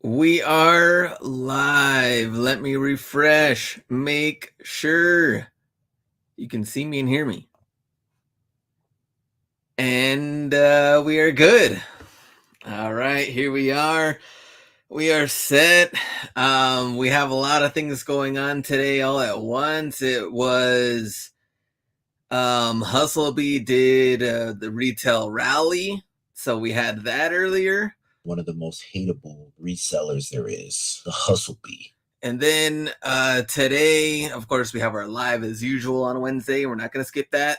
We are live. Let me refresh. Make sure you can see me and hear me. And we are good. All right, here we are. We are set. We have a lot of things going on today all at once. It was Hustlebee did the retail rally. So we had that earlier. One of the most hateable resellers there is, the Hustle Bee. And then today, of course, we have our live as usual on Wednesday. We're not going to skip that.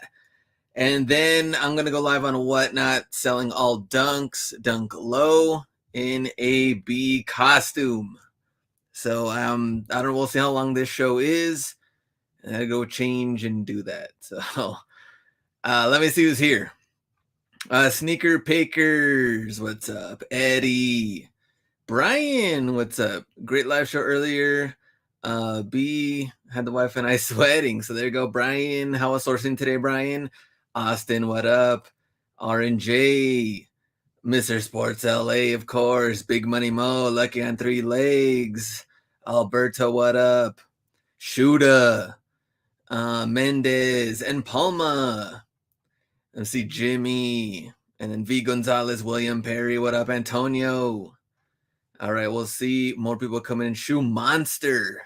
And then I'm going to go live on Whatnot selling all dunks, dunk low in a bee costume. So I don't know. We'll see how long this show is. And I go change and do that. So let me see who's here. Sneaker Pakers, what's up? Eddie. Brian, what's up? Great live show earlier. B had the wife and I sweating. So there you go, Brian. How was sourcing today, Brian? Austin, what up? R&J, Mr. Sports LA, of course. Big Money Mo, Lucky on 3 legs. Alberto, what up? Shuda, Mendez, and Palma. Let's see, Jimmy, and then V Gonzalez, William Perry, what up? Antonio. All right, we'll see more people coming in. Shoe Monster.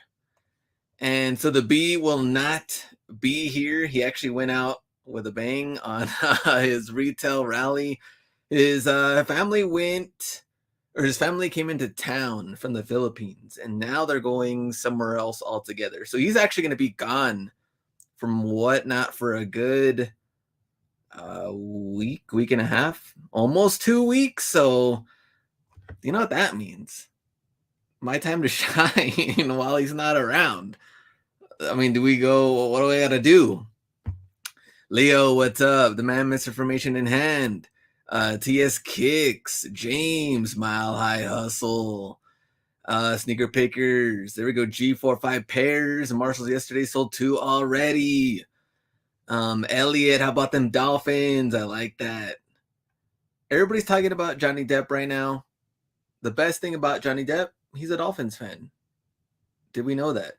And so the B will not be here. He actually went out with a bang on his retail rally. His family came into town from the Philippines, and now they're going somewhere else altogether. So he's actually going to be gone from Whatnot for a good week and a half, almost 2 weeks. So you know what that means? My time to shine while he's not around. I mean, do we go, what do we got to do? Leo, what's up? The man misinformation in hand. TS Kicks, James, Mile High Hustle, Sneaker Pickers. There we go. G45 pairs. Marshalls yesterday sold 2 already. Elliot, how about them Dolphins? I like that. Everybody's talking about Johnny Depp right now. The best thing about Johnny Depp, he's a Dolphins fan. Did we know that?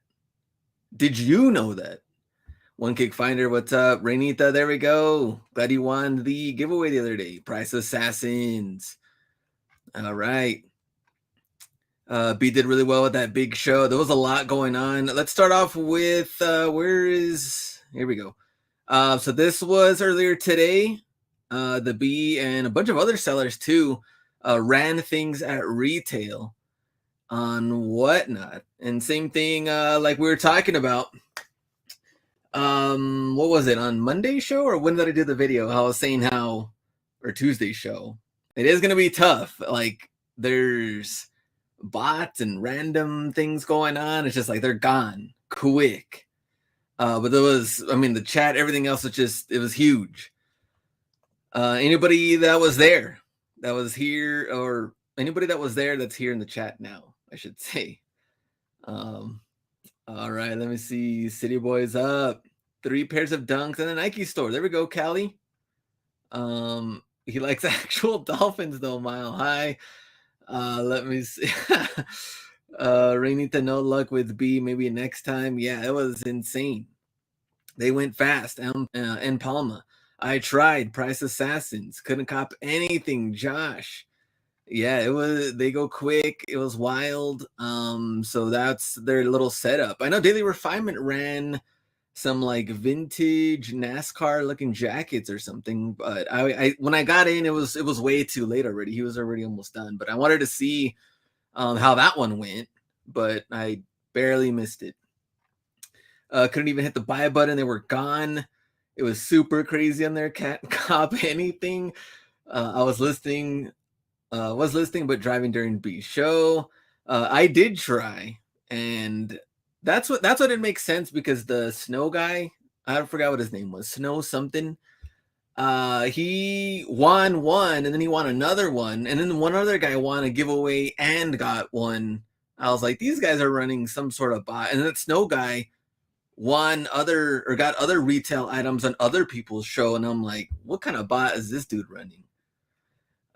Did you know that? One Kick Finder, what's up? Rainita, there we go. Glad you won the giveaway the other day. Price Assassins. All right. B did really well with that big show. There was a lot going on. Let's start off with, here we go. So this was earlier today. The B and a bunch of other sellers too ran things at retail on Whatnot. And same thing like we were talking about. What was it, on Monday's show, or when did I do the video? I was saying how, or Tuesday's show, it is going to be tough. Like there's bots and random things going on. It's just like they're gone quick. But there was, I mean, the chat, everything else was just, it was huge. Anybody that was there, that was here, or anybody that was there that's here in the chat now, I should say. All right, let me see. City Boys up. 3 pairs of dunks in the Nike store. There we go, Callie. He likes actual Dolphins though, Mile High. Let me see. Rainita, no luck with B. Maybe next time. Yeah, it was insane. They went fast. And Palma. I tried. Price Assassins. Couldn't cop anything. Josh. Yeah, it was, they go quick. It was wild. So that's their little setup. I know Daily Refinement ran some like vintage NASCAR looking jackets or something, but I when I got in, it was way too late already. He was already almost done, but I wanted to see how that one went, but I barely missed it. Couldn't even hit the buy button. They were gone. It was super crazy on there. Can't cop anything. I was listening, but driving during B show. I did try, and that's what it makes sense, because the snow guy, I forgot what his name was, Snow something. He won one, and then he won another one, and then one other guy won a giveaway and got one. I was like, these guys are running some sort of bot. And that Snow guy won got other retail items on other people's show, and I'm like, what kind of bot is this dude running?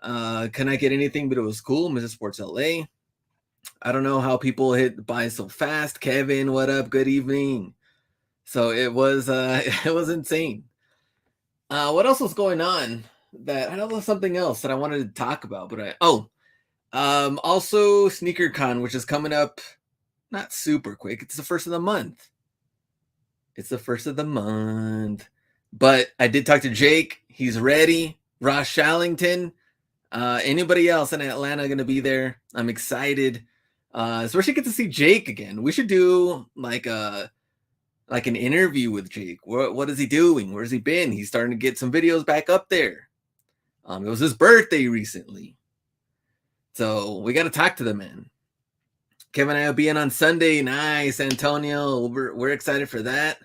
Can I get anything? But it was cool. Mrs. Sports LA. I don't know how people hit buy so fast. Kevin, what up? Good evening. So it was it was insane. What else was going on? That I know there was something else that I wanted to talk about, but also SneakerCon, which is coming up not super quick. It's the first of the month. It's the first of the month. But I did talk to Jake. He's ready. Ross Shallington. Anybody else in Atlanta going to be there? I'm excited. Especially get to see Jake again. We should do like an interview with Jake. What is he doing? Where's he been? He's starting to get some videos back up there. It was his birthday recently. So we got to talk to the man. Kevin and I will be in on Sunday. Nice, Antonio. We're excited for that.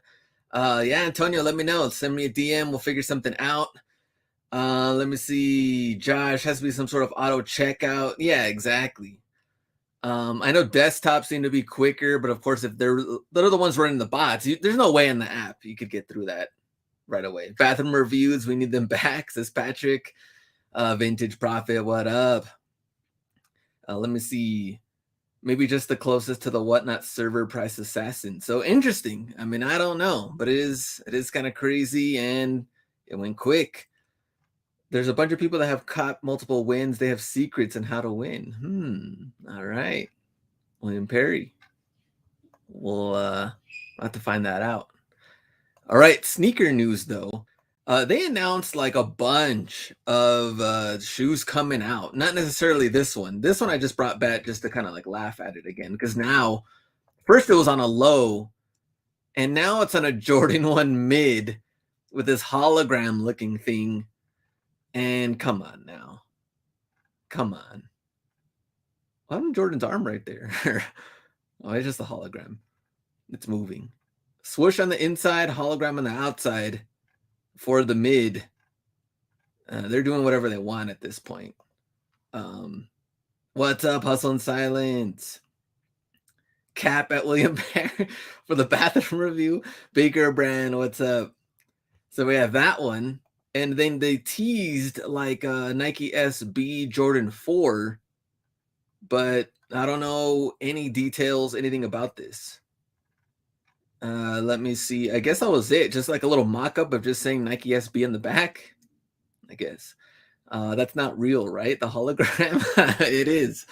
Yeah, Antonio, let me know. Send me a DM. We'll figure something out. Let me see. Josh, has to be some sort of auto checkout. Yeah, exactly. I know desktops seem to be quicker, but of course, if they're the ones running the bots, there's no way in the app you could get through that right away. Bathroom reviews, we need them back, says Patrick. Vintage Profit, what up? Let me see. Maybe just the closest to the Whatnot server price assassin. So interesting. I mean, I don't know, but it is kind of crazy, and it went quick. There's a bunch of people that have caught multiple wins. They have secrets on how to win. All right. William Perry. We'll have to find that out. All right. Sneaker news, though. They announced like a bunch of shoes coming out. Not necessarily this one. This one I just brought back just to kind of like laugh at it again. Because now, first it was on a low, and now it's on a Jordan 1 mid with this hologram looking thing. And come on now. Come on. Why isn't Jordan's arm right there? Oh, it's just a hologram. It's moving. Swoosh on the inside, hologram on the outside for the mid. They're doing whatever they want at this point. What's up, Hustle and Silence? Cap at William Perry for the bathroom review. Baker Brand, what's up? So we have that one. And then they teased like Nike SB Jordan 4, but I don't know any details, anything about this. Let me see. I guess that was it. Just like a little mock-up of just saying Nike SB in the back, I guess. That's not real, right? The hologram? It is.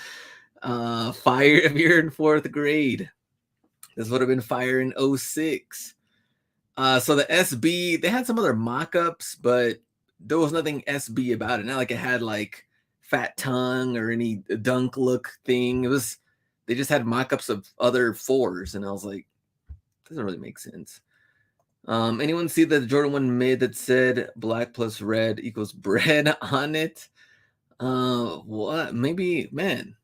Fire if you're in 4th grade. This would have been fire in 06. So the SB, they had some other mock-ups, but there was nothing SB about it. Not like it had like fat tongue or any dunk look thing. They just had mock-ups of other 4s, and I was like, doesn't really make sense. Anyone see the Jordan 1 mid that said black plus red equals bread on it? What? Maybe, man.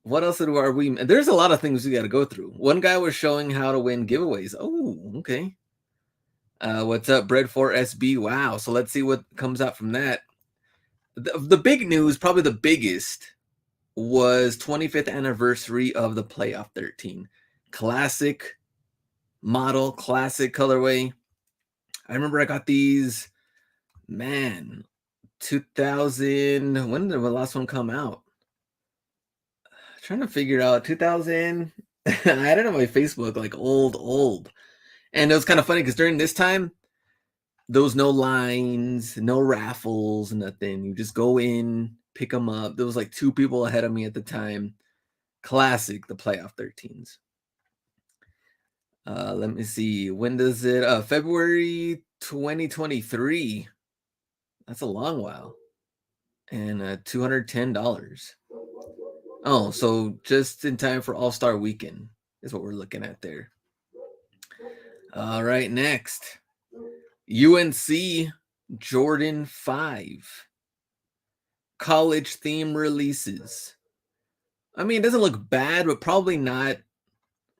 What else are we? There's a lot of things we got to go through. One guy was showing how to win giveaways. Oh, okay. What's up, Bread 4 SB? Wow. So let's see what comes out from that. The big news, probably the biggest, was 25th anniversary of the Playoff 13. Classic model, classic colorway. I remember I got these, man, 2000. When did the last one come out? Trying to figure out 2000. I had it on my Facebook, like old. And it was kind of funny because during this time, there was no lines, no raffles, nothing. You just go in, pick them up. There was like 2 people ahead of me at the time. Classic, the Playoff 13s. Let me see. When does it? February 2023. That's a long while. And $210. Oh, so just in time for All-Star Weekend is what we're looking at there. All right, next. UNC Jordan 5. College theme releases. I mean, it doesn't look bad, but probably not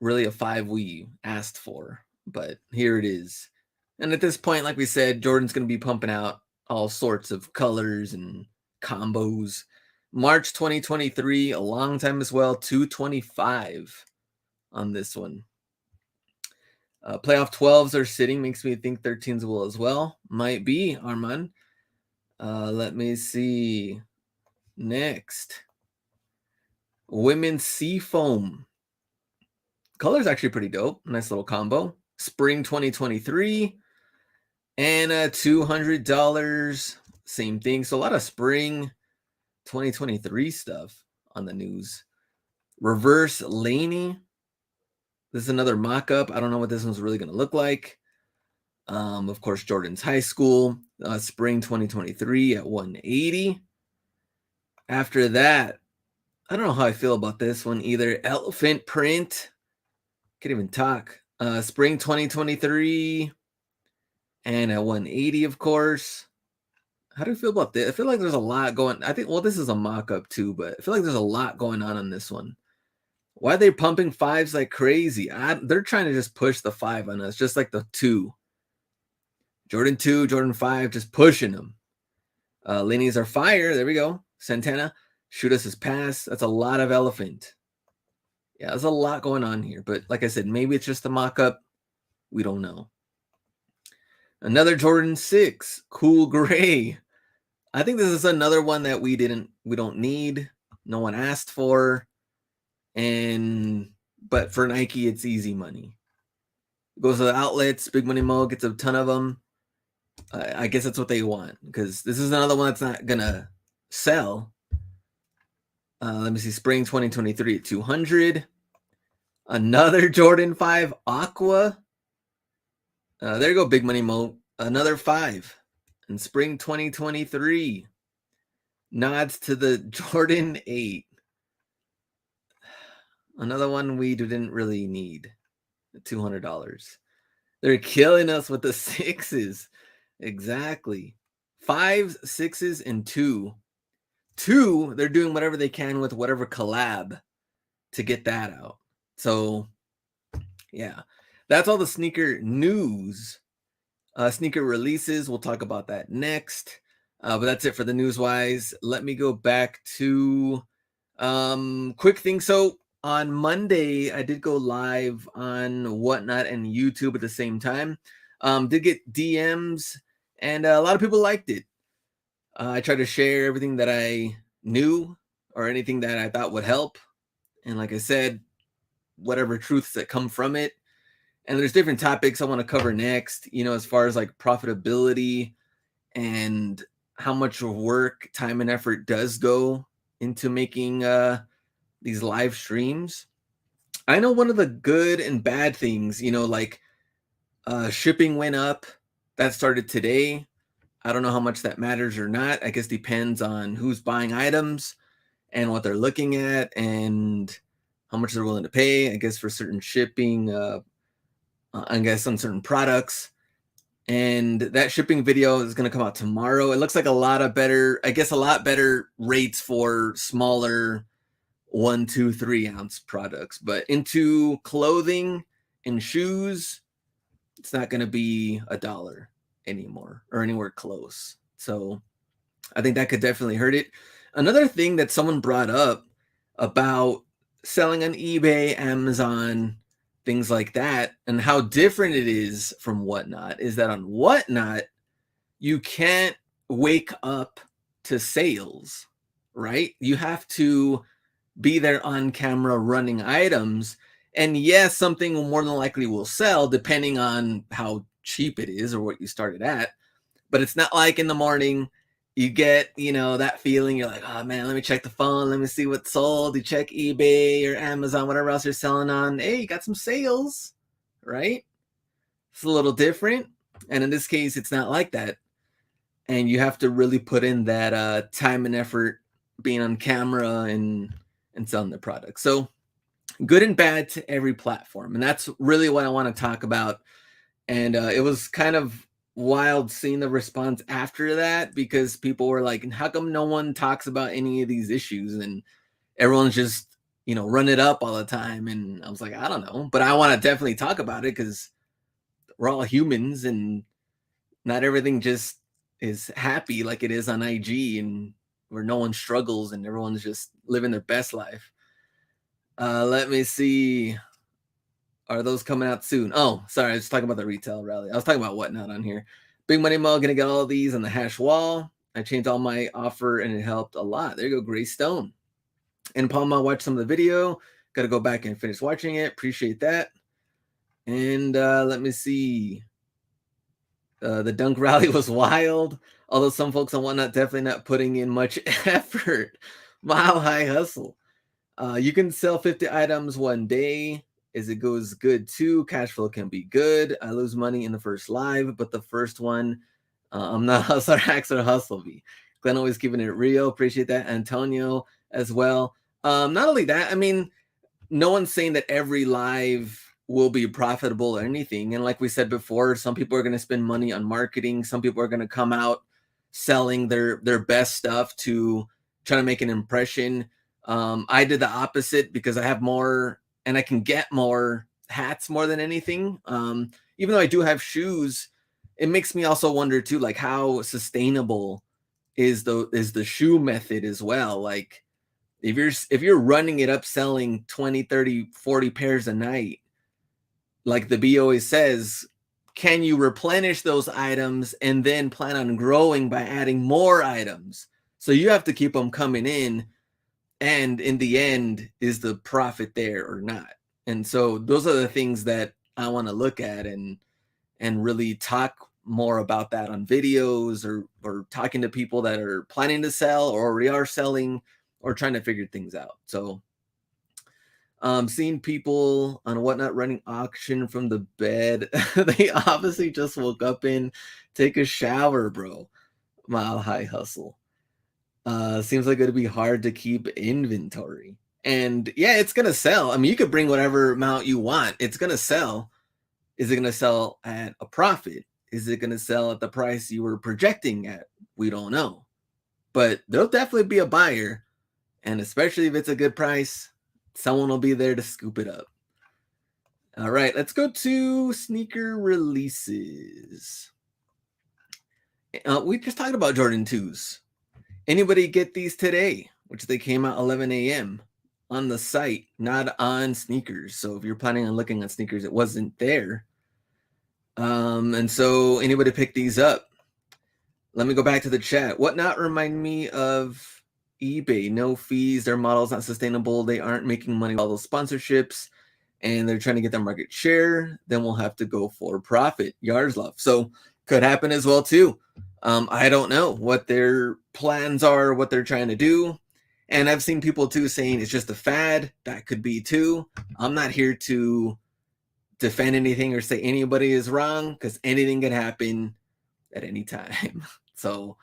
really a 5 we asked for. But here it is. And at this point, like we said, Jordan's going to be pumping out all sorts of colors and combos. March 2023, a long time as well, 225 on this one. Playoff 12s are sitting, makes me think 13s will as well. Might be, Armand. Let me see. Next. Women's Sea Foam. Color's actually pretty dope. Nice little combo. Spring 2023. And $200. Same thing. So a lot of spring 2023 stuff on the news. Reverse Laney. This is another mock-up. I don't know what this one's really going to look like. Of course, Jordan's High School. Spring 2023 at 180. After that, I don't know how I feel about this one either. Elephant Print. Can't even talk. Spring 2023. And at 180, of course. How do you feel about this? I feel like there's a lot going. I think, well, this is a mock-up too, but I feel like there's a lot going on this one. Why are they pumping fives like crazy? They're trying to just push the 5 on us, just like the 2. Jordan 2, Jordan 5, just pushing them. Laney's are fire. There we go. Santana, shoot us his pass. That's a lot of elephant. Yeah, there's a lot going on here. But like I said, maybe it's just a mock-up. We don't know. Another Jordan 6, cool gray. I think this is another one that we don't need. No one asked for. But for Nike, it's easy money. Goes to the outlets. Big Money Mo gets a ton of them. I guess that's what they want, because this is another one that's not gonna sell. Let me see. Spring 2023 at 200. Another Jordan 5 Aqua. There you go, Big Money Mo. Another 5 in spring 2023. Nods to the Jordan 8. Another one we didn't really need. $200. They're killing us with the 6s. Exactly. 5s, 6s, and 2. 2, they're doing whatever they can with whatever collab to get that out. So, yeah. That's all the sneaker news. Sneaker releases, we'll talk about that next. But that's it for the news-wise. Let me go back to quick thing. So on Monday, I did go live on Whatnot and YouTube at the same time. Did get DMs, and a lot of people liked it. I tried to share everything that I knew or anything that I thought would help. And like I said, whatever truths that come from it. And there's different topics I want to cover next, as far as like profitability and how much work, time, and effort does go into making these live streams. I know one of the good and bad things, like shipping went up. That started today. I don't know how much that matters or not. I guess depends on who's buying items and what they're looking at and how much they're willing to pay, I guess, for certain shipping, I guess, on certain products. And that shipping video is going to come out tomorrow. It looks like a lot better rates for smaller 1, 2, 3 ounce products. But into clothing and shoes, it's not going to be $1 anymore or anywhere close. So I think that could definitely hurt it. Another thing that someone brought up about selling on eBay, Amazon, things like that, and how different it is from Whatnot, is that on Whatnot, you can't wake up to sales, right? You have to be there on camera running items. And yes, something more than likely will sell depending on how cheap it is or what you started at. But it's not like in the morning you get, that feeling. You're like, oh man, let me check the phone. Let me see what's sold. You check eBay or Amazon, whatever else you're selling on. Hey, you got some sales, right? It's a little different. And in this case, it's not like that. And you have to really put in that time and effort being on camera and selling the product. So good and bad to every platform. And that's really what I want to talk about. And it was kind of wild seeing the response after that, because people were like, how come no one talks about any of these issues? And everyone's just, run it up all the time. And I was like, I don't know, but I want to definitely talk about it because we're all humans and not everything just is happy like it is on IG and where no one struggles and everyone's just living their best life. Let me see. Are those coming out soon? Oh, sorry. I was talking about the retail rally. I was talking about Whatnot on here. Big Money Mo, going to get all of these on the hash wall. I changed all my offer and it helped a lot. There you go, Gray Stone. And Palma watched some of the video. Got to go back and finish watching it. Appreciate that. And let me see. The dunk rally was wild. Although some folks on Whatnot definitely not putting in much effort. Mile high hustle. You can sell 50 items one day. As it goes good too. Cash flow can be good. I lose money in the first live, but the first one, I'm not hustler hacks or hustle me. Glenn always keeping it real. Appreciate that. Antonio as well. Not only that, I mean, no one's saying that every live will be profitable or anything. And like we said before, some people are going to spend money on marketing. Some people are going to come out selling their best stuff to try to make an impression. I did the opposite because I have more and I can get more hats more than anything. Even though I do have shoes, it makes me also wonder too, like how sustainable is the shoe method as well. Like if you're running it up selling 20, 30, 40 pairs a night, like the B always says, can you replenish those items and then plan on growing by adding more items? So you have to keep them coming in. And in the end, is the profit there or not? And so those are the things that I want to look at and really talk more about that on videos or talking to people that are planning to sell or already are selling or trying to figure things out. So seeing people on Whatnot running auction from the bed. They obviously just woke up and take a shower, bro. Mile high hustle. Seems like it'd be hard to keep inventory. And yeah, it's gonna sell. I mean, you could bring whatever amount you want. It's gonna sell. Is it gonna sell at a profit? Is it gonna sell at the price you were projecting at? We don't know. But there'll definitely be a buyer. And especially if it's a good price, someone will be there to scoop it up. All right, let's go to sneaker releases. We just talked about Jordan 2s. Anybody get these today? Which they came out 11 a.m. on the site, not on sneakers. So if you're planning on looking at sneakers, it wasn't there. And so anybody pick these up? Let me go back to the chat. Whatnot remind me of eBay. No fees. Their model's not sustainable. They aren't making money with all those sponsorships. And they're trying to get their market share. Then we'll have to go for profit. Yarslov. So could happen as well too. I don't know what their plans are, what they're trying to do. And I've seen people too saying it's just a fad. That could be too. I'm not here to defend anything or say anybody is wrong because anything can happen at any time. So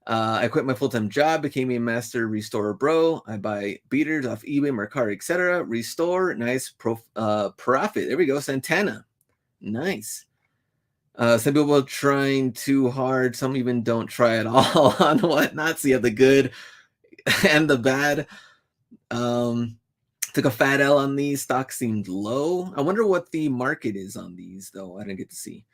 I quit my full-time job, became a master restorer bro. I buy beaters off eBay, Mercari, etc. Restore, nice profit. There we go, Santana. Nice. Some people are trying too hard. Some even don't try at all on Whatnot. So you have the good and the bad. Took a fat L on these. Stock seemed low. I wonder what the market is on these, though. I didn't get to see.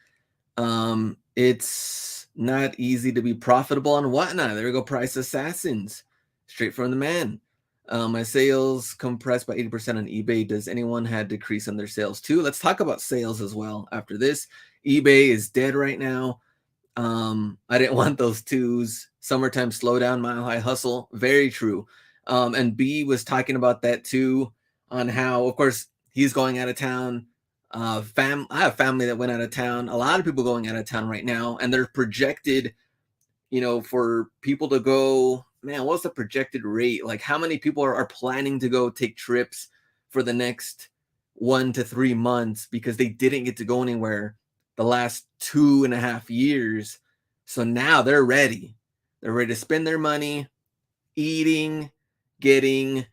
It's not easy to be profitable on Whatnot. There we go. Price Assassins. Straight from the man. My sales compressed by 80% on eBay. Does anyone have decrease on their sales too? Let's talk about sales as well after this. eBay is dead right now. I didn't want those twos. Summertime slowdown, mile high hustle. Very true. And B was talking about that too, on how, of course, he's going out of town. I have family that went out of town. A lot of people going out of town right now, and they're projected, for people to go. Man, what's the projected rate? Like, how many people are planning to go take trips for the next 1 to 3 months because they didn't get to go anywhere the last 2.5 years? So now they're ready. They're ready to spend their money, eating, getting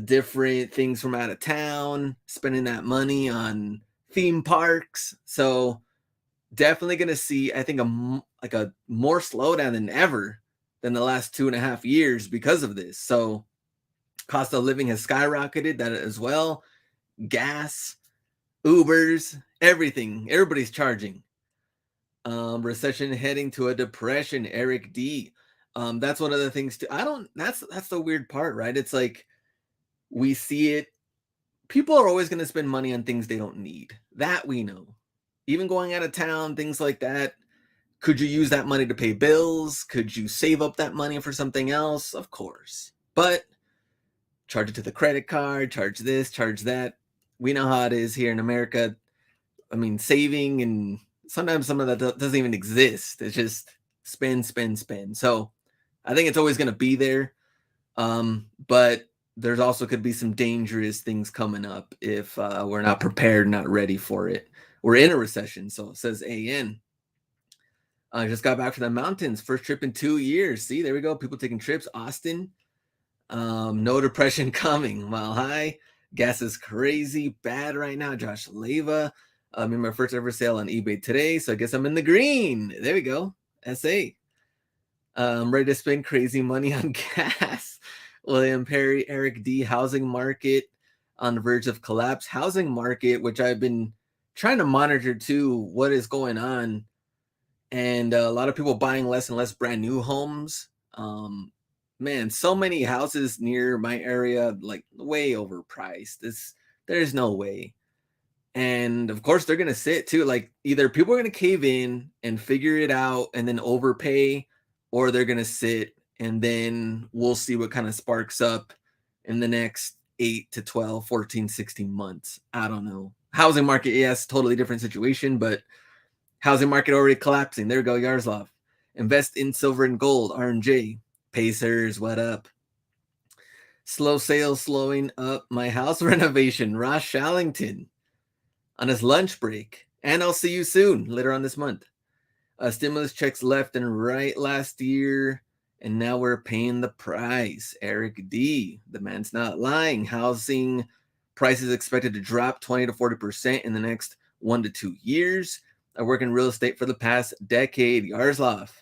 different things from out of town, spending that money on theme parks. So definitely going to see, I think, a more slowdown than ever than the last 2.5 years because of this. So cost of living has skyrocketed, that as well. Gas, Ubers, everything. Everybody's charging. Recession heading to a depression. Eric D. That's one of the things too. That's the weird part, right? It's like we see it. People are always going to spend money on things they don't need. That we know. Even going out of town, things like that. Could you use that money to pay bills? Could you save up that money for something else? Of course. But charge it to the credit card, charge this, charge that. We know how it is here in America. I mean, saving, and sometimes some of that doesn't even exist. It's just spend, spend, spend. So I think it's always going to be there. But there's also could be some dangerous things coming up if we're not prepared, not ready for it. We're in a recession, so it says AN. I just got back from the mountains, first trip in 2 years. See, there we go. People taking trips. Austin, no depression coming. Mile high. Gas is crazy bad right now. Josh Leva. I'm in my first ever sale on eBay today, so I guess I'm in the green. There we go. SA. I'm ready to spend crazy money on gas. William Perry, Eric D. Housing market on the verge of collapse. Housing market, which I've been trying to monitor too, what is going on. And a lot of people buying less and less brand new homes. Man, so many houses near my area, like way overpriced. There's no way. And of course, they're gonna sit too. Like either people are gonna cave in and figure it out and then overpay, or they're gonna sit and then we'll see what kind of sparks up in the next 8 to 12, 14, 16 months. I don't know. Housing market, yes, totally different situation, but housing market already collapsing. There we go, Yaroslav. Invest in silver and gold, R&J. Pacers, what up? Slow sales slowing up my house renovation. Ross Shallington on his lunch break. And I'll see you soon, later on this month. Stimulus checks left and right last year, and now we're paying the price. Eric D. The man's not lying. Housing prices expected to drop 20 to 40% in the next 1 to 2 years. I work in real estate for the past decade. Yaroslav.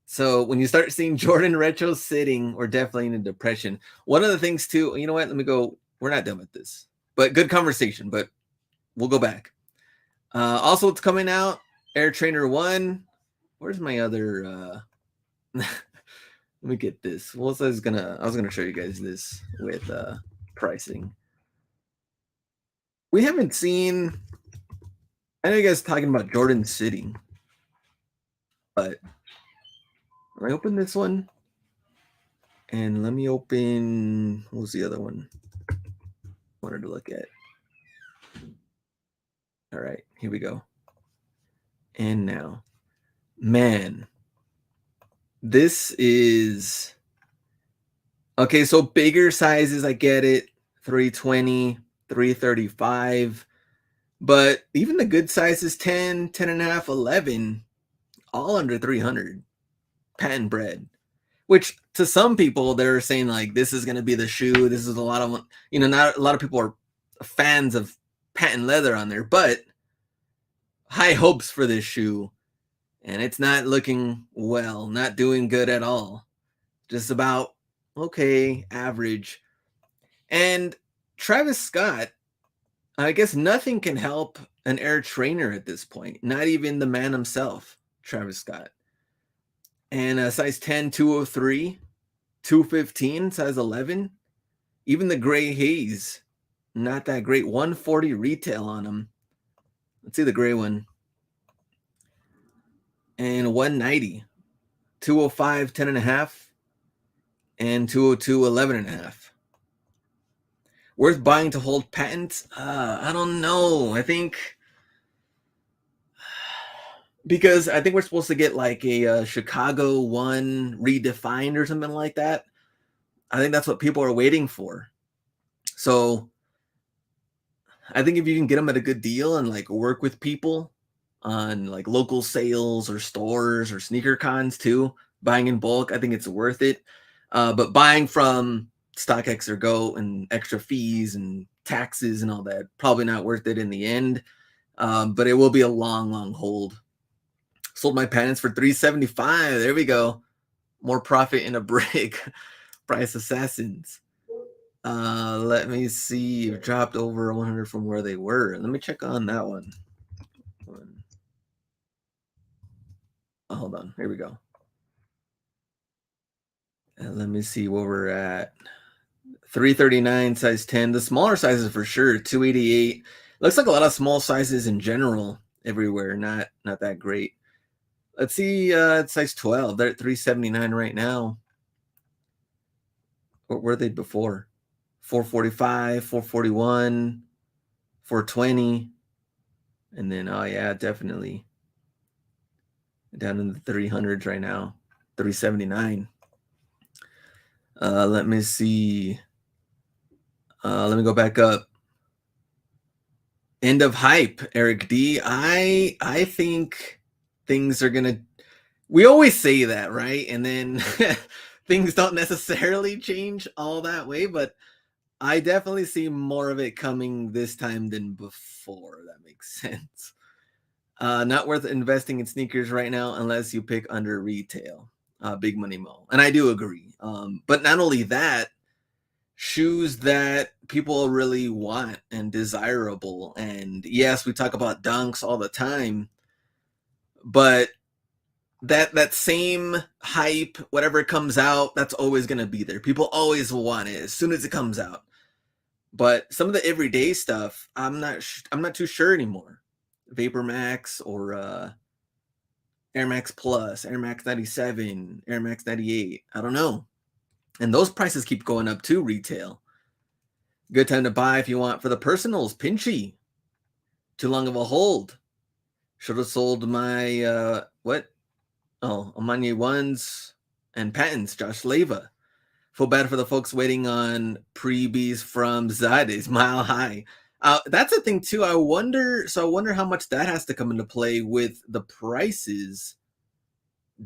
So when you start seeing Jordan Retro sitting, we're definitely in a depression. One of the things too, you know what? Let me go. We're not done with this, but good conversation. But we'll go back. Also, it's coming out. Air Trainer 1. Where's my other? Let me get this. Well, I was gonna show you guys this with pricing. We haven't seen. I know you guys talking about Jordan sitting, but let me open this one, and let me open. What was the other one I wanted to look at? All right, here we go. And now, man, this is okay. So bigger sizes, I get it. 320, 335. But even the good sizes, 10, 10 and a half, 11, all under 300. Patent bread. Which to some people, they're saying like, this is going to be the shoe. This is a lot of, not a lot of people are fans of patent leather on there, but high hopes for this shoe. And it's not looking well, not doing good at all. Just about okay, average. And Travis Scott, I guess nothing can help an Air Trainer at this point, not even the man himself, Travis Scott. And a size 10, 203, 215, size 11. Even the gray haze, not that great. 140 retail on them. Let's see the gray one. And 190, 205, 10 and a half, and 202, 11 and a half. Worth buying to hold patents? I don't know. I think because I think we're supposed to get like a Chicago one redefined or something like that. I think that's what people are waiting for. So I think if you can get them at a good deal and like work with people on like local sales or stores or sneaker cons too, buying in bulk, I think it's worth it. But buying from StockX or Go and extra fees and taxes and all that, probably not worth it in the end. But it will be a long, long hold. Sold my patents for $375. There we go. More profit in a brick. Price assassins. Let me see. Dropped over 100 from where they were. Let me check on that one. Oh, hold on. Here we go. And let me see where we're at. 339, size 10. The smaller sizes for sure. 288. Looks like a lot of small sizes in general everywhere. Not that great. Let's see. It's size 12. They're at 379 right now. What were they before? 445, 441, 420. And then, oh yeah, definitely down in the 300s right now, 379. Let me see. Let me go back up. End of hype, Eric D. I think things are gonna. We always say that, right? And then things don't necessarily change all that way, but I definitely see more of it coming this time than before. That makes sense. Not worth investing in sneakers right now unless you pick under retail. Big Money Mo, and I do agree. But not only that, shoes that people really want and desirable. And yes, we talk about dunks all the time, but that same hype, whatever comes out, that's always going to be there. People always want it as soon as it comes out. But some of the everyday stuff, I'm not too sure anymore. Vapor Max or Air Max Plus, Air Max 97, Air Max 98. I don't know. And those prices keep going up too, retail. Good time to buy if you want for the personals. Pinchy. Too long of a hold. Should have sold my what? Oh, Amanye ones and patents. Josh Leva. Feel bad for the folks waiting on preebies from Zades, Mile High. That's a thing too. I wonder how much that has to come into play with the prices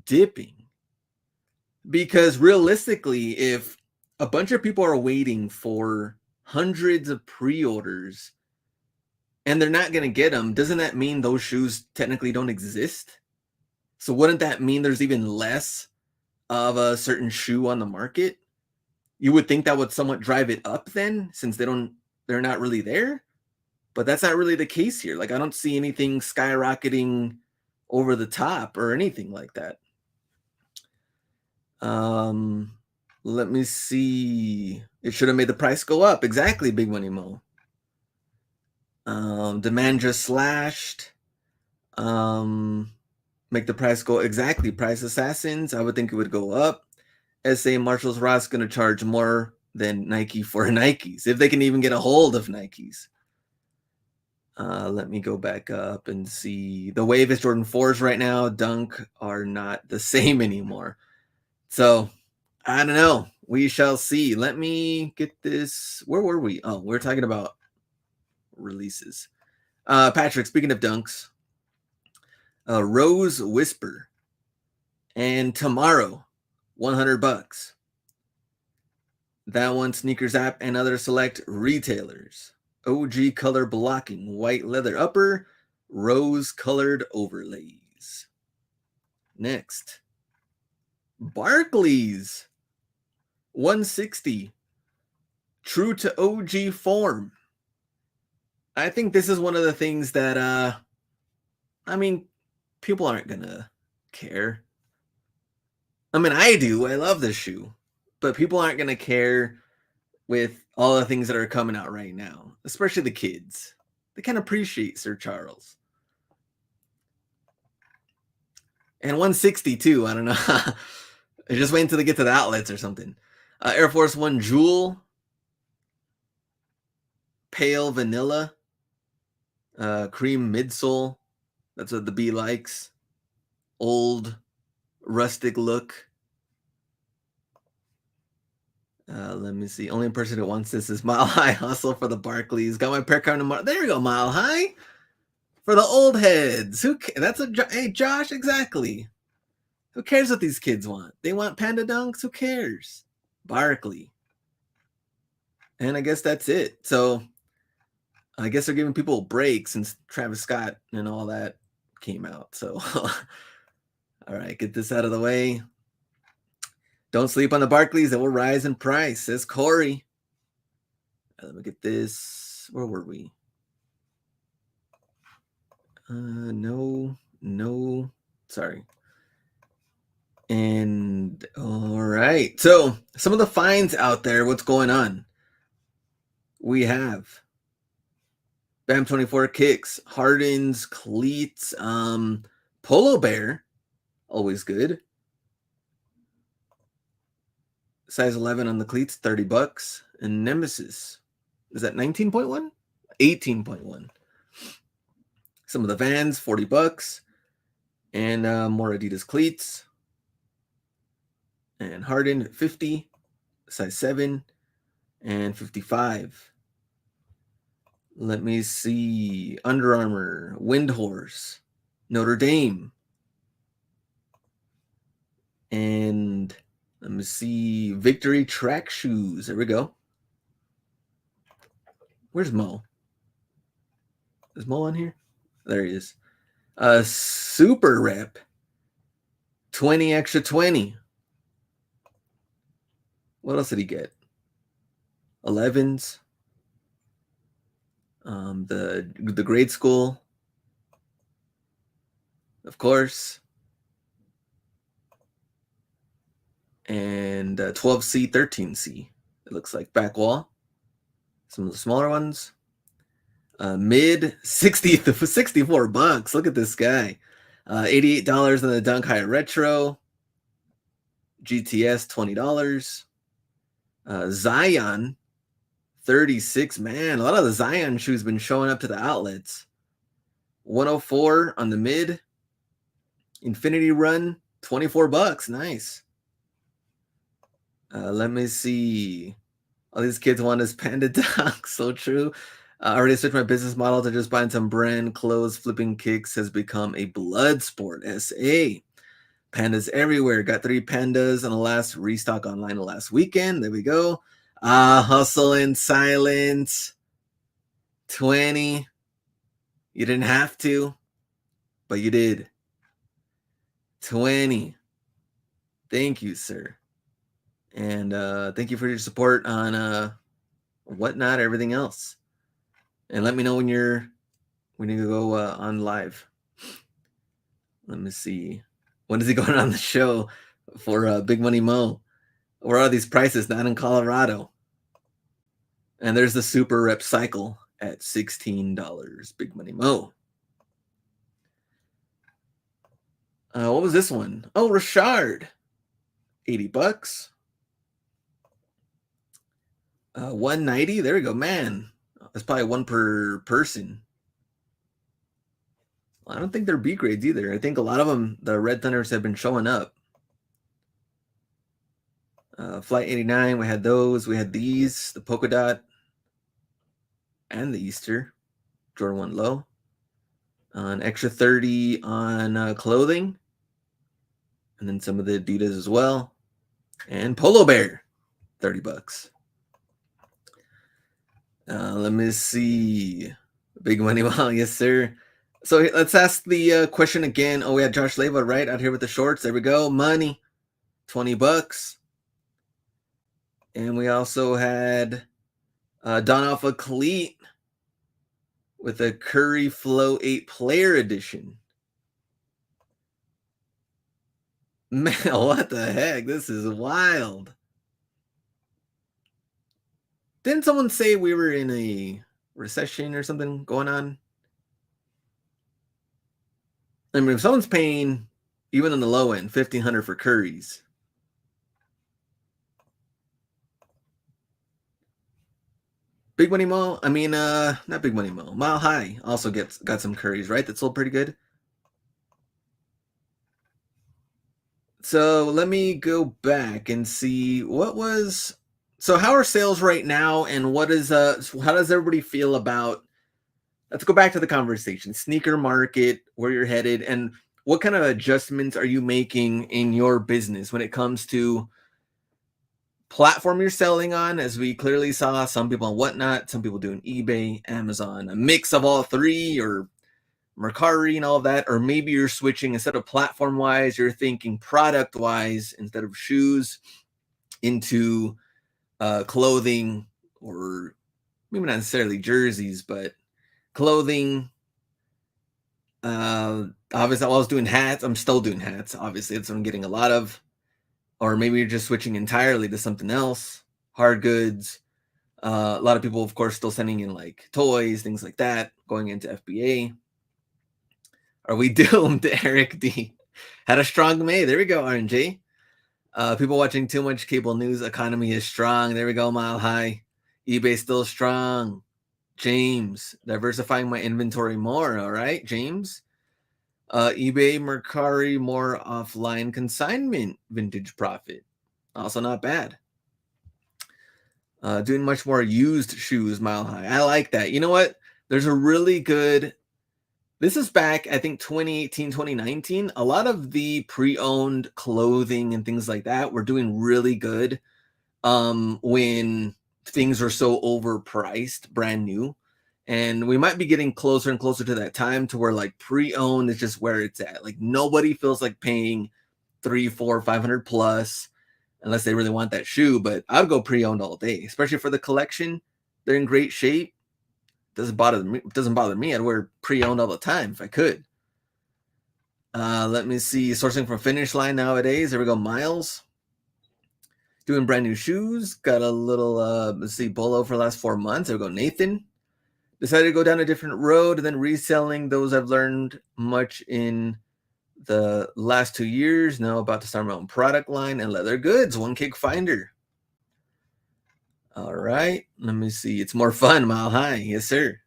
dipping. Because realistically, if a bunch of people are waiting for hundreds of pre-orders and they're not going to get them, doesn't that mean those shoes technically don't exist? So wouldn't that mean there's even less of a certain shoe on the market? You would think that would somewhat drive it up then, since they're not really there. But that's not really the case here. Like, I don't see anything skyrocketing over the top or anything like that. Let me see. It should have made the price go up. Exactly, Big Money Mo. Demand just slashed. Make the price go exactly. Price Assassins, I would think it would go up. SA Marshalls Ross going to charge more than Nike for Nikes, if they can even get a hold of Nikes. Let me go back up and see. The wave is Jordan 4s right now. Dunk are not the same anymore. So, I don't know. We shall see. Let me get this. Where were we? Oh, we're talking about releases. Patrick, speaking of dunks, Rose Whisper. And tomorrow, $100. That one, Sneakers app and other select retailers. OG color blocking, white leather upper, rose colored overlays. Next, Barclays, 160. True to OG form. I think this is one of the things that, I mean, people aren't gonna care. I mean, I do. I love this shoe. But people aren't gonna care with all the things that are coming out right now, especially the kids. They can appreciate Sir Charles. And 160 too. I don't know. Just wait until they get to the outlets or something. Air Force One Jewel, pale vanilla, cream midsole. That's what the bee likes. Old, rustic look. Let me see. Only person who wants this is Mile High Hustle for the Barclays. Got my pair coming tomorrow. There you go, Mile High. For the old heads. That's hey Josh, exactly. Who cares what these kids want? They want Panda Dunks? Who cares? Barkley. And I guess that's it. So I guess they're giving people a break since Travis Scott and all that came out. So all right, get this out of the way. Don't sleep on the Barclays. It will rise in price, says Corey. Let me get this. Where were we? No. Sorry. And all right. So some of the finds out there, what's going on? We have Bam 24 kicks, Harden's cleats, Polo Bear, always good. Size 11 on the cleats, $30. and Nemesis. Is that 19.1? 18.1. Some of the Vans, $40. And more Adidas cleats. And Harden, 50. Size 7. And 55. Let me see. Under Armour, Windhorse, Notre Dame. And let me see. Victory track shoes. There we go. Where's Mo? Is Mo on here? There he is. Super Rep. 20 extra 20. What else did he get? 11s. The grade school. Of course. And 12C, 13C. It looks like back wall. Some of the smaller ones. Mid 60 $64. Look at this guy. $88 on the Dunk High Retro. GTS $20. Zion 36. Man, a lot of the Zion shoes been showing up to the outlets. 104 on the mid. Infinity Run $24. Nice. Let me see. All these kids want this Panda Dunk. So true. I already switched my business model to just buying some brand clothes. Flipping kicks has become a blood sport. SA. Pandas everywhere. Got 3 pandas on the last restock online the last weekend. There we go. Hustle in silence. 20. You didn't have to, but you did. 20. Thank you, sir. And thank you for your support on whatnot, everything else. And let me know when you go on live. Let me see. When is he going on the show for Big Money Mo? Where are these prices? Not in Colorado. And there's the Super Rep Cycle at $16. Big Money Mo. What was this one? Oh, Richard. $80. 190. There we go, man. That's probably one per person. I don't think they're B grades either. I think a lot of them, the Red Thunders, have been showing up. Flight 89, we had those. We had these, the polka dot and the Easter. Jordan 1 low. An extra 30 on clothing. And then some of the Adidas as well. And Polo Bear, $30. Let me see. Big Money Wow, yes, sir. So let's ask the question again. Oh, we had Josh Leva right out here with the shorts. There we go. Money, $20. And we also had Don Alpha Cleat with a Curry Flow 8 Player Edition. Man, what the heck? This is wild. Didn't someone say we were in a recession or something going on? I mean, if someone's paying, even on the low end, $1,500 for Currys. Big Money Mo, I mean, not Big Money Mo. Mile High also got some Currys, right? That sold pretty good. So let me go back and see what was. So how are sales right now, and what is how does everybody feel about? Let's go back to the conversation. Sneaker market, where you're headed, and what kind of adjustments are you making in your business when it comes to platform you're selling on? As we clearly saw, some people on Whatnot, some people doing eBay, Amazon, a mix of all three, or Mercari and all of that. Or maybe you're switching, instead of platform wise, you're thinking product wise, instead of shoes, into clothing, or maybe not necessarily jerseys, but clothing. Obviously, I was doing hats. I'm still doing hats. Obviously, that's what I'm getting a lot of. Or maybe you're just switching entirely to something else. Hard goods. A lot of people, of course, still sending in like toys, things like that, going into FBA. Are we doomed? Eric D. Had a strong May. There we go, RNJ. People watching too much cable news. Economy is strong. There we go, Mile High. eBay still strong. James, diversifying my inventory more. All right, James. eBay, Mercari, more offline consignment vintage profit. Also not bad. Doing much more used shoes, Mile High. I like that. You know what? There's a really good. This is back, I think, 2018, 2019. A lot of the pre-owned clothing and things like that were doing really good when things are so overpriced, brand new. And we might be getting closer and closer to that time to where like pre-owned is just where it's at. Like nobody feels like paying 3, 4, 500 plus unless they really want that shoe. But I'd go pre-owned all day, especially for the collection. They're in great shape. Doesn't bother me. I'd wear pre-owned all the time if I could. Let me see. Sourcing from Finish Line nowadays. There we go. Miles. Doing brand new shoes. Got a little, let's see, Bolo for the last 4 months. There we go. Nathan. Decided to go down a different road and then reselling those I've learned much in the last 2 years. Now about to start my own product line and leather goods. One Kick Finder. All right. Let me see. It's more fun, Mile High. Yes, sir.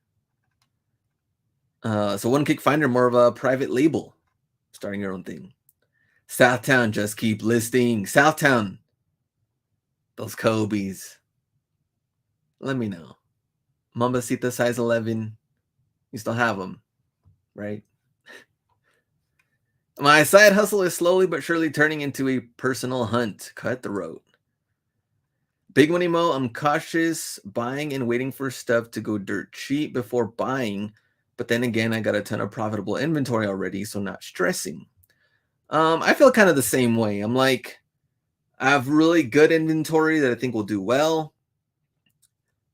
So One Kick Finder, more of a private label. Starting your own thing. Southtown, just keep listing. Southtown. Those Kobe's. Let me know. Mambasita size 11. You still have them, right? My side hustle is slowly but surely turning into a personal hunt. Cutthroat. Big Money Mo, I'm cautious buying and waiting for stuff to go dirt cheap before buying. But then again, I got a ton of profitable inventory already, so not stressing. I feel kind of the same way. I'm like, I have really good inventory that I think will do well.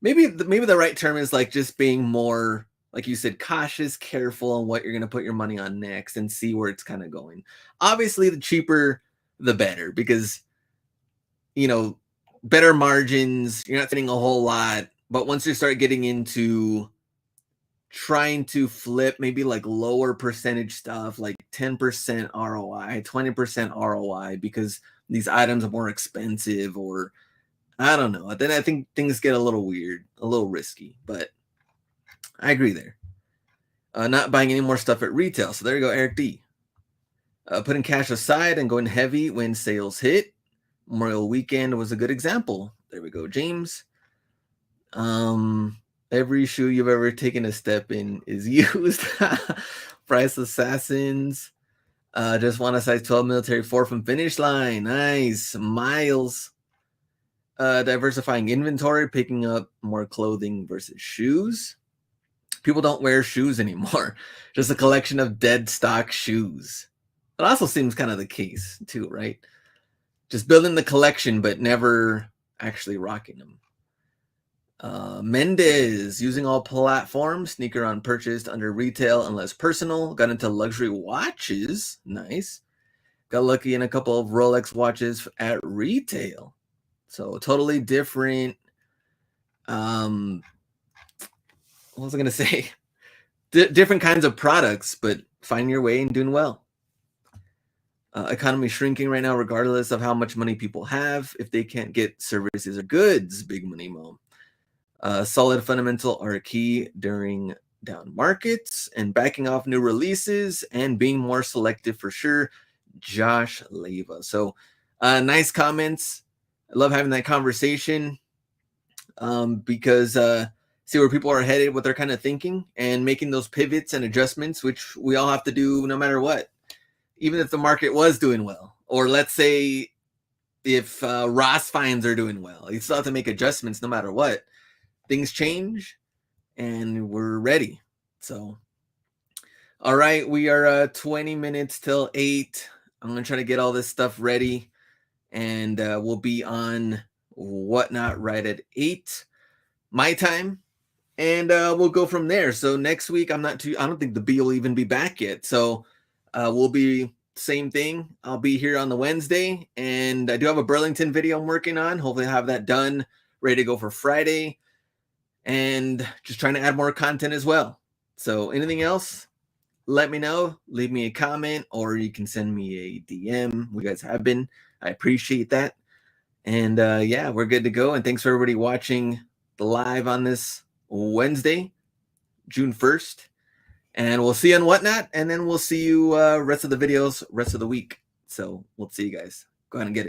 Maybe the right term is like just being more, like you said, cautious, careful on what you're going to put your money on next and see where it's kind of going. Obviously, the cheaper, the better, because, you know, better margins, you're not spending a whole lot. But once you start getting into trying to flip maybe like lower percentage stuff, like 10% ROI, 20% ROI, because these items are more expensive, or I don't know. Then I think things get a little weird, a little risky, but I agree there. Not buying any more stuff at retail. So there you go, Eric D. Putting cash aside and going heavy when sales hit. Memorial weekend was a good example. There we go, James. Every shoe you've ever taken a step in is used. Price Assassins. Just want a size 12 military 4 from Finish Line. Nice. Miles. Diversifying inventory, picking up more clothing versus shoes. People don't wear shoes anymore. Just a collection of dead stock shoes. It also seems kind of the case too, right? Just building the collection, but never actually rocking them. Mendez, using all platforms, sneaker unpurchased under retail unless personal. Got into luxury watches. Nice. Got lucky in a couple of Rolex watches at retail. So totally different. What was I going to say? Different kinds of products, but find your way and doing well. Economy shrinking right now, regardless of how much money people have. If they can't get services or goods, Big Money Mo. Solid fundamental are key during down markets, and backing off new releases and being more selective for sure. Josh Leva. So nice comments. I love having that conversation because see where people are headed, what they're kind of thinking, and making those pivots and adjustments, which we all have to do no matter what. Even if the market was doing well, or let's say if Ross finds are doing well, you still have to make adjustments no matter what. Things change and we're ready. So, all right, we are 20 minutes till 8. I'm going to try to get all this stuff ready, and we'll be on Whatnot right at 8 my time, and we'll go from there. So next week, I don't think the B will even be back yet. So we'll be same thing. I'll be here on the Wednesday, and I do have a Burlington video I'm working on. Hopefully I have that done, ready to go for Friday, and just trying to add more content as well. So anything else, let me know. Leave me a comment, or you can send me a DM. You guys have been. I appreciate that. And yeah, we're good to go. And thanks for everybody watching live on this Wednesday, June 1st. And we'll see you on Whatnot, and then we'll see you rest of the videos, rest of the week. So we'll see you guys. Go ahead and get it.